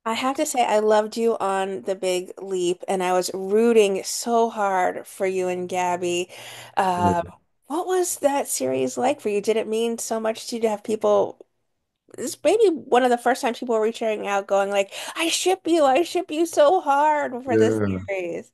I have to say, I loved you on The Big Leap, and I was rooting so hard for you and Gabby. Uh, what was that series like for you? Did it mean so much to you to have people? This may be one of the first times people were reaching out, going like, I ship you so hard for this Yeah. series."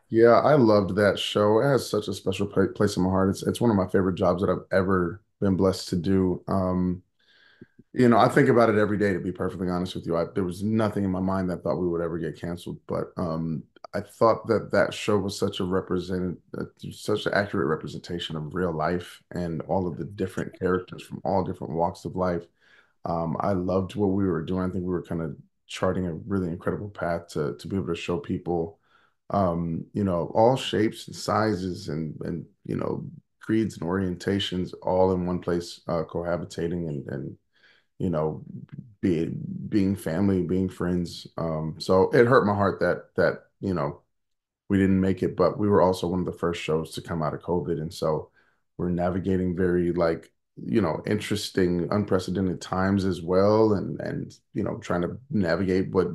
Yeah, I loved that show. It has such a special place in my heart. It's one of my favorite jobs that I've ever been blessed to do. I think about it every day, to be perfectly honest with you. There was nothing in my mind that thought we would ever get canceled, but I thought that that show was such an accurate representation of real life and all of the different characters from all different walks of life. I loved what we were doing. I think we were kind of charting a really incredible path to be able to show people, all shapes and sizes and creeds and orientations all in one place, cohabitating and you know, be, being family, being friends. So it hurt my heart that we didn't make it, but we were also one of the first shows to come out of COVID. And so we're navigating very interesting, unprecedented times as well. And trying to navigate what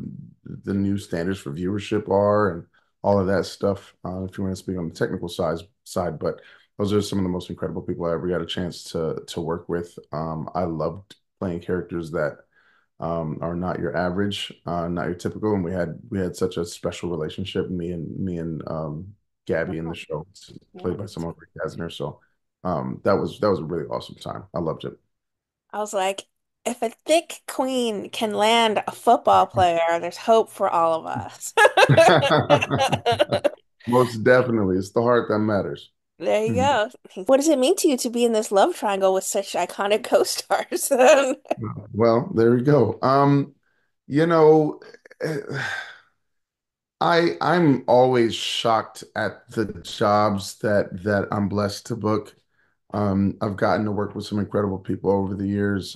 the new standards for viewership are and all of that stuff. If you want to speak on the technical side, but those are some of the most incredible people I ever got a chance to work with. I loved playing characters that are not your average, not your typical. And we had such a special relationship, me and Gabby in the show, played by Yes. someone like Kasner. So that was a really awesome time. I loved it. I was like, if a thick queen can land a football player, there's hope for all of us. Most definitely, it's the heart that matters. There you Mhm. go. What does it mean to you to be in this love triangle with such iconic co-stars? Well, there we go. You know. eh, I'm always shocked at the jobs that I'm blessed to book. I've gotten to work with some incredible people over the years.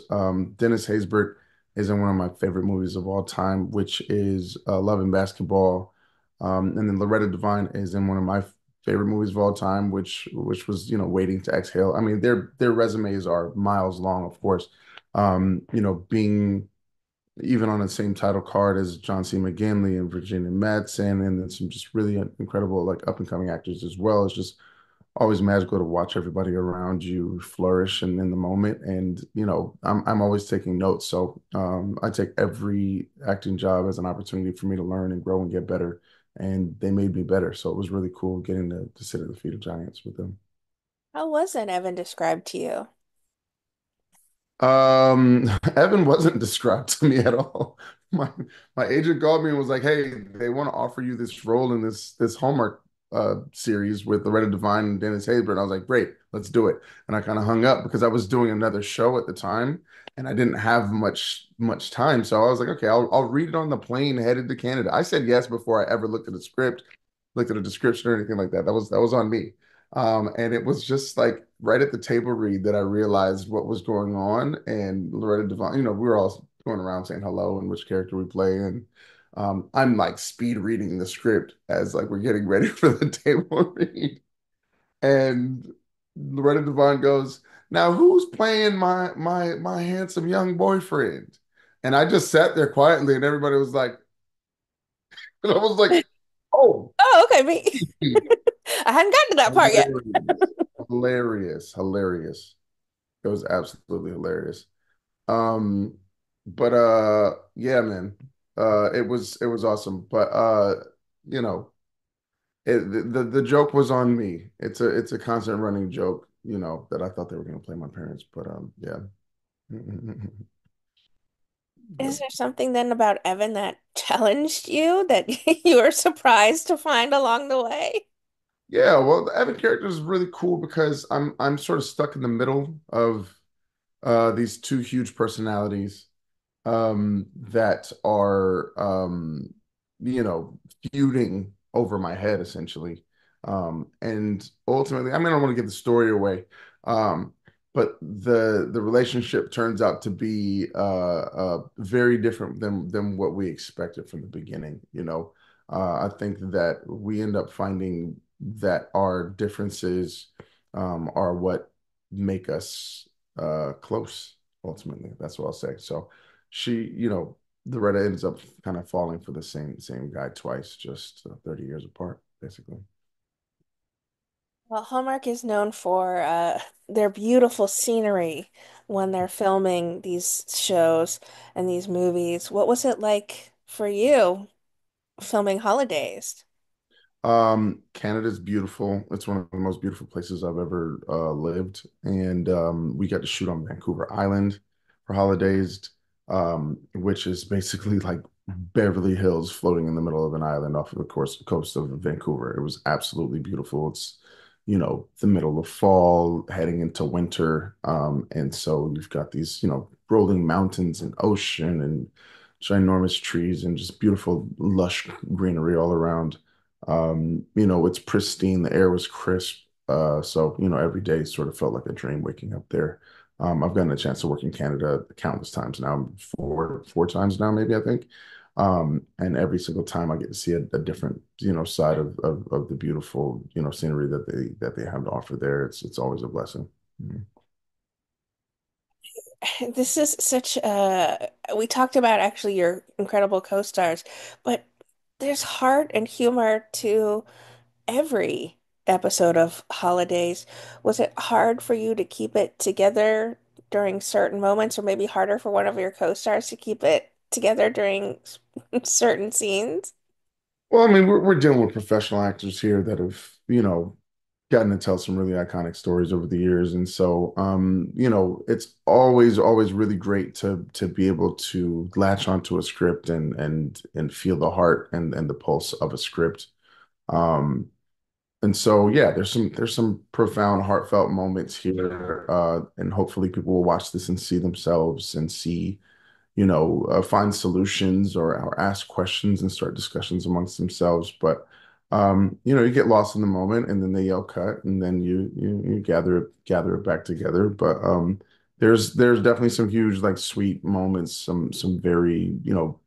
Dennis Haysbert is in one of my favorite movies of all time, which is Love and Basketball. And then Loretta Devine is in one of my favorite movies of all time, which was Waiting to Exhale. I mean, their resumes are miles long, of course. Being even on the same title card as John C. McGinley and Virginia Madsen, and then some just really incredible like up and coming actors as well. It's just always magical to watch everybody around you flourish and in the moment. And I'm always taking notes, so I take every acting job as an opportunity for me to learn and grow and get better. And they made me better, so it was really cool getting to sit at the feet of giants with them. How was an Evan described to you? Evan wasn't described to me at all. My my agent called me and was like, "Hey, they want to offer you this role in this Hallmark series with Loretta Devine and Dennis Haysbert." And I was like, "Great, let's do it." And I kind of hung up because I was doing another show at the time and I didn't have much time. So I was like, "Okay, I'll read it on the plane headed to Canada." I said yes before I ever looked at the script, looked at a description or anything like that. That was on me. And it was just like right at the table read that I realized what was going on. And Loretta Devine, we were all going around saying hello and which character we play. And I'm like speed reading the script as like we're getting ready for the table read. And Loretta Devine goes, "Now who's playing my handsome young boyfriend?" And I just sat there quietly, and everybody was like, and I was like, "Oh." Oh, okay, me. I hadn't gotten to that part yet. Hilarious. Hilarious. Hilarious. It was absolutely hilarious. Um, but yeah, man. It was awesome. But you know, the joke was on me. It's a constant running joke, that I thought they were gonna play my parents. But yeah. Is Yep. there something then about Evan that challenged you that you were surprised to find along the way? Yeah, well, the Evan character is really cool because I'm sort of stuck in the middle of these two huge personalities that are feuding over my head essentially. And ultimately, I mean, I don't want to give the story away. Um, but the relationship turns out to be very different than what we expected from the beginning. I think that we end up finding that our differences are what make us close ultimately. That's what I'll say. So she, Loretta ends up kind of falling for the same guy twice, just 30 years apart, basically. Well, Hallmark is known for their beautiful scenery when they're filming these shows and these movies. What was it like for you filming Holidays? Canada's beautiful. It's one of the most beautiful places I've ever lived. And we got to shoot on Vancouver Island for Holidays, which is basically like Beverly Hills floating in the middle of an island off of the coast of Vancouver. It was absolutely beautiful. It's, the middle of fall, heading into winter. And so you've got these, rolling mountains and ocean and ginormous trees and just beautiful, lush greenery all around. It's pristine. The air was crisp. So, every day sort of felt like a dream waking up there. I've gotten a chance to work in Canada countless times now, four times now, maybe I think. And every single time I get to see a different, side of the beautiful, scenery that they have to offer there. It's always a blessing. Mhm. This is such we talked about actually your incredible co-stars, but there's heart and humor to every episode of Holidays. Was it hard for you to keep it together during certain moments, or maybe harder for one of your co-stars to keep it together during certain scenes? Well, I mean, we're dealing with professional actors here that have, gotten to tell some really iconic stories over the years. And so, it's always really great to be able to latch onto a script and feel the heart and the pulse of a script. Um, and so, yeah, there's some profound, heartfelt moments here. And hopefully people will watch this and see themselves and see find solutions or ask questions and start discussions amongst themselves. But you get lost in the moment and then they yell cut and then you gather it back together. But there's definitely some huge like sweet moments, some very,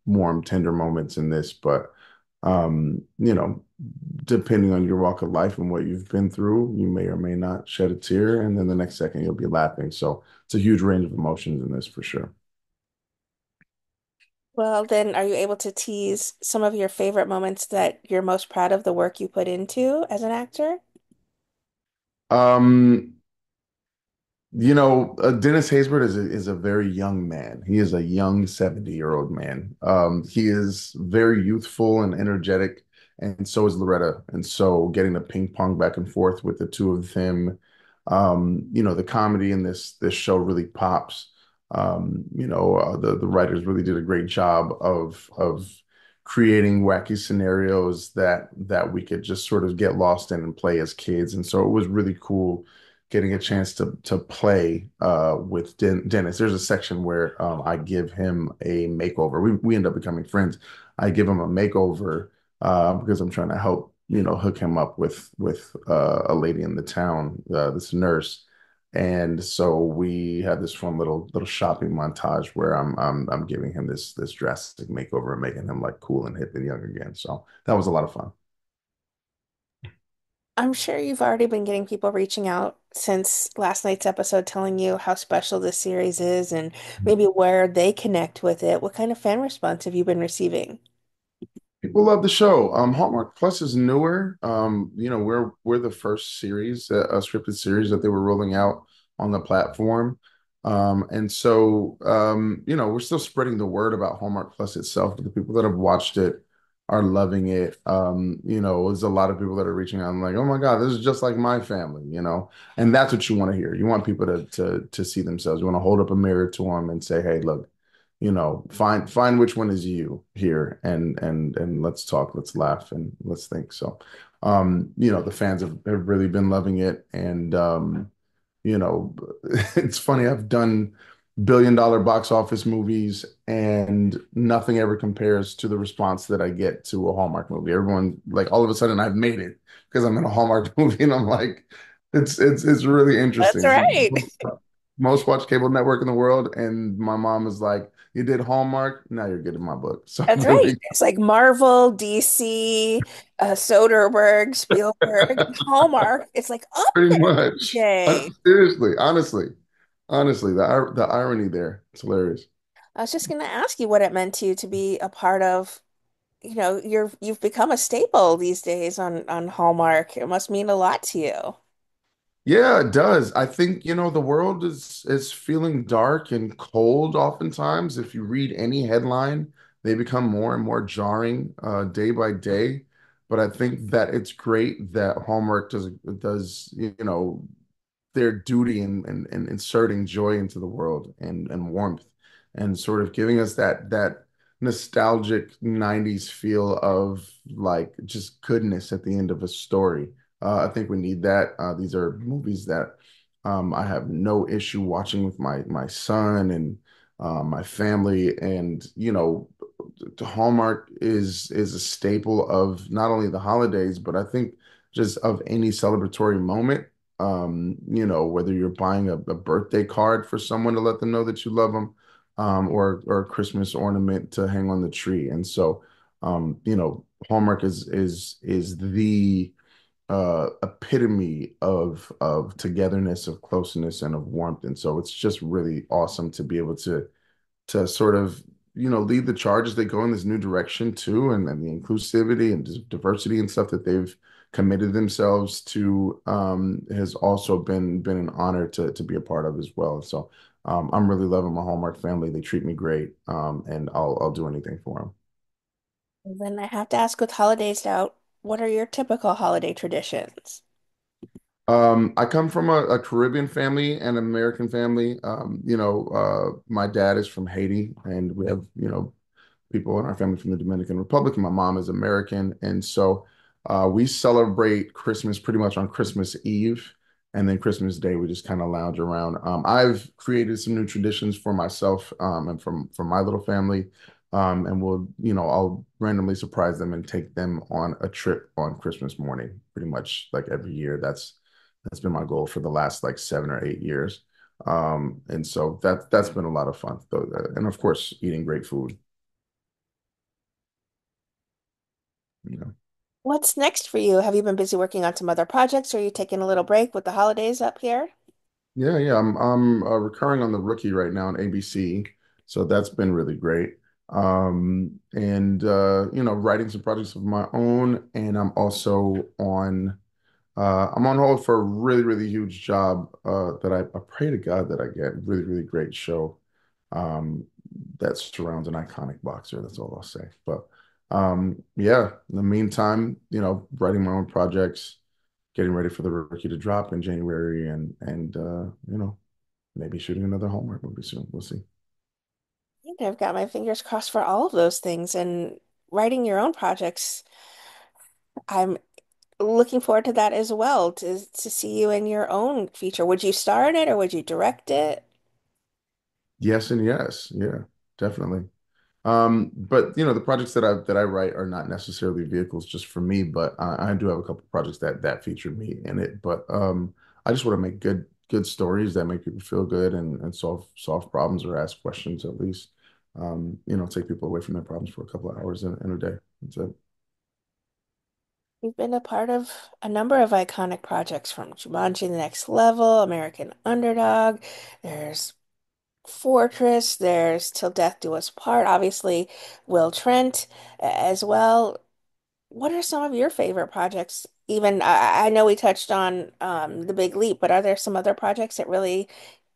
warm, tender moments in this. But depending on your walk of life and what you've been through, you may or may not shed a tear, and then the next second you'll be laughing. So it's a huge range of emotions in this for sure. Well, then, are you able to tease some of your favorite moments that you're most proud of the work you put into as an actor? Um, Dennis Haysbert is a very young man. He is a young 70-year-old man. He is very youthful and energetic, and so is Loretta. And so getting to ping pong back and forth with the two of them, the comedy in this show really pops. The writers really did a great job of creating wacky scenarios that we could just sort of get lost in and play as kids. And so it was really cool getting a chance to play with Dennis. There's a section where I give him a makeover. We end up becoming friends. I give him a makeover because I'm trying to help hook him up with a lady in the town, this nurse. And so we had this fun little shopping montage where I'm giving him this drastic makeover and making him like cool and hip and young again. So that was a lot of fun. I'm sure you've already been getting people reaching out since last night's episode telling you how special this series is and maybe where they connect with it. What kind of fan response have you been receiving? People love the show. Hallmark Plus is newer. We're the first series, a scripted series that they were rolling out on the platform. And so we're still spreading the word about Hallmark Plus itself, but the people that have watched it are loving it. There's a lot of people that are reaching out and like, oh my God, this is just like my family. And that's what you want to hear. You want people to see themselves. You want to hold up a mirror to them and say, hey, look, find which one is you here and let's talk, let's laugh and let's think. So the fans have really been loving it. And you know, it's funny, I've done billion-dollar box office movies and nothing ever compares to the response that I get to a Hallmark movie. Everyone, like, all of a sudden I've made it because I'm in a Hallmark movie and I'm like, it's really That's interesting. It's the right. most watched cable network in the world. And my mom is like, you did Hallmark, now you're getting my book. So I'm That's right. really It's like Marvel, DC, Soderbergh, Spielberg, Hallmark. It's like up pretty there every much day. seriously, honestly, the irony there, it's hilarious. I was just going to ask you what it meant to you to be a part of, you've become a staple these days on Hallmark. It must mean a lot to you. Yeah, it does. I think, the world is feeling dark and cold oftentimes. If you read any headline, they become more and more jarring day by day. But I think that it's great that Hallmark does, their duty in inserting joy into the world and warmth and sort of giving us that nostalgic 90s feel of like just goodness at the end of a story. I think we need that. These are movies that I have no issue watching with my son and my family. And Hallmark is a staple of not only the holidays, but I think just of any celebratory moment. Whether you're buying a birthday card for someone to let them know that you love them, or a Christmas ornament to hang on the tree. And so, Hallmark is the epitome of togetherness, of closeness, and of warmth. And so it's just really awesome to be able to sort of lead the charge as they go in this new direction too, and the inclusivity and diversity and stuff that they've committed themselves to has also been an honor to be a part of as well. So I'm really loving my Hallmark family. They treat me great, and I'll do anything for them. And then I have to ask with holidays out, what are your typical holiday traditions? I come from a Caribbean family and American family. My dad is from Haiti, and we have, people in our family from the Dominican Republic, and my mom is American. And so we celebrate Christmas pretty much on Christmas Eve. And then Christmas Day, we just kind of lounge around. I've created some new traditions for myself and from my little family. And I'll randomly surprise them and take them on a trip on Christmas morning, pretty much like every year. That's been my goal for the last like 7 or 8 years. And so that's been a lot of fun, though. And of course, eating great food. You know. What's next for you? Have you been busy working on some other projects, or are you taking a little break with the holidays up here? Yeah, yeah. I'm recurring on The Rookie right now on ABC, so that's been really great. And writing some projects of my own, and I'm on hold for a really, really huge job that I pray to God that I get. Really, really great show um, that surrounds an iconic boxer. That's all I'll say. But yeah, in the meantime, writing my own projects, getting ready for The Rookie to drop in January, and maybe shooting another Hallmark movie soon. We'll see. I think I've got my fingers crossed for all of those things and writing your own projects. I'm looking forward to that as well, to see you in your own feature. Would you star in it or would you direct it? Yes and yes. Yeah, definitely. But the projects that I write are not necessarily vehicles just for me, but I do have a couple projects that feature me in it. But I just want to make good stories that make people feel good and solve problems or ask questions at least. Take people away from their problems for a couple of hours in a day. That's it. You've been a part of a number of iconic projects from Jumanji: The Next Level, American Underdog. There's Fortress, there's Till Death Do Us Part, obviously Will Trent as well. What are some of your favorite projects? Even I know we touched on The Big Leap, but are there some other projects that really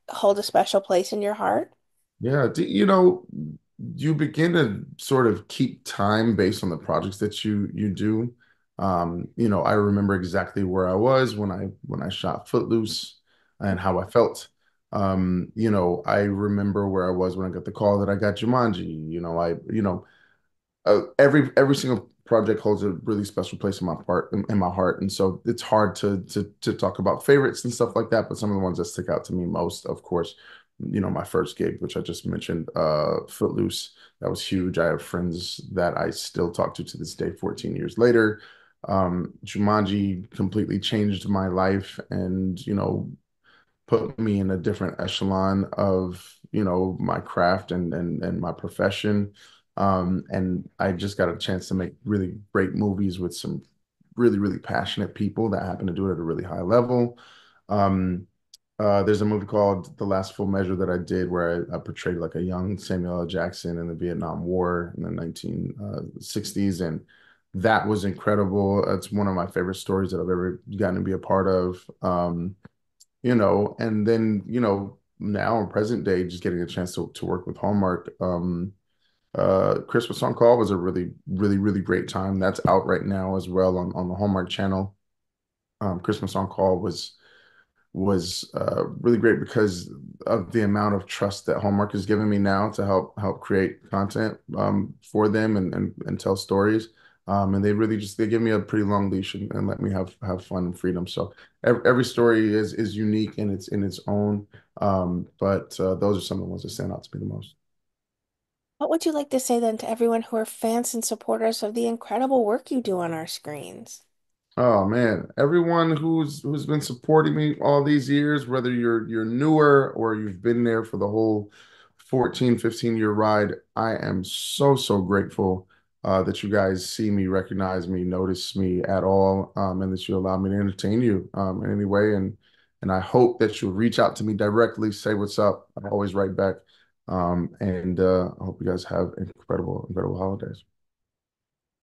hold a special place in your heart? Yeah, you begin to sort of keep time based on the projects that you do. I remember exactly where I was when I shot Footloose and how I felt. I remember where I was when I got the call that I got Jumanji. Every single project holds a really special place in my heart, and so it's hard to talk about favorites and stuff like that. But some of the ones that stick out to me most, of course, my first gig, which I just mentioned, Footloose, that was huge. I have friends that I still talk to this day, 14 years later. Jumanji completely changed my life, and put me in a different echelon of my craft and my profession. And I just got a chance to make really great movies with some really, really passionate people that happen to do it at a really high level. Um, There's a movie called The Last Full Measure that I did where I portrayed like a young Samuel L. Jackson in the Vietnam War in the 1960s, and that was incredible. It's one of my favorite stories that I've ever gotten to be a part of. And then, now in present day, just getting a chance to work with Hallmark. Christmas on Call was a really, really, really great time. That's out right now as well on the Hallmark channel. Christmas on Call was really great because of the amount of trust that Hallmark has given me now to help create content for them and tell stories. And they really just they give me a pretty long leash and let me have fun and freedom. So every story is unique and it's in its own. But those are some of the ones that stand out to me the most. What would you like to say then to everyone who are fans and supporters of the incredible work you do on our screens? Oh man, everyone who's been supporting me all these years, whether you're newer or you've been there for the whole 14, 15-year ride, I am so grateful that you guys see me, recognize me, notice me at all, and that you allow me to entertain you in any way. And I hope that you'll reach out to me directly, say what's up. I always write back. And I hope you guys have incredible holidays.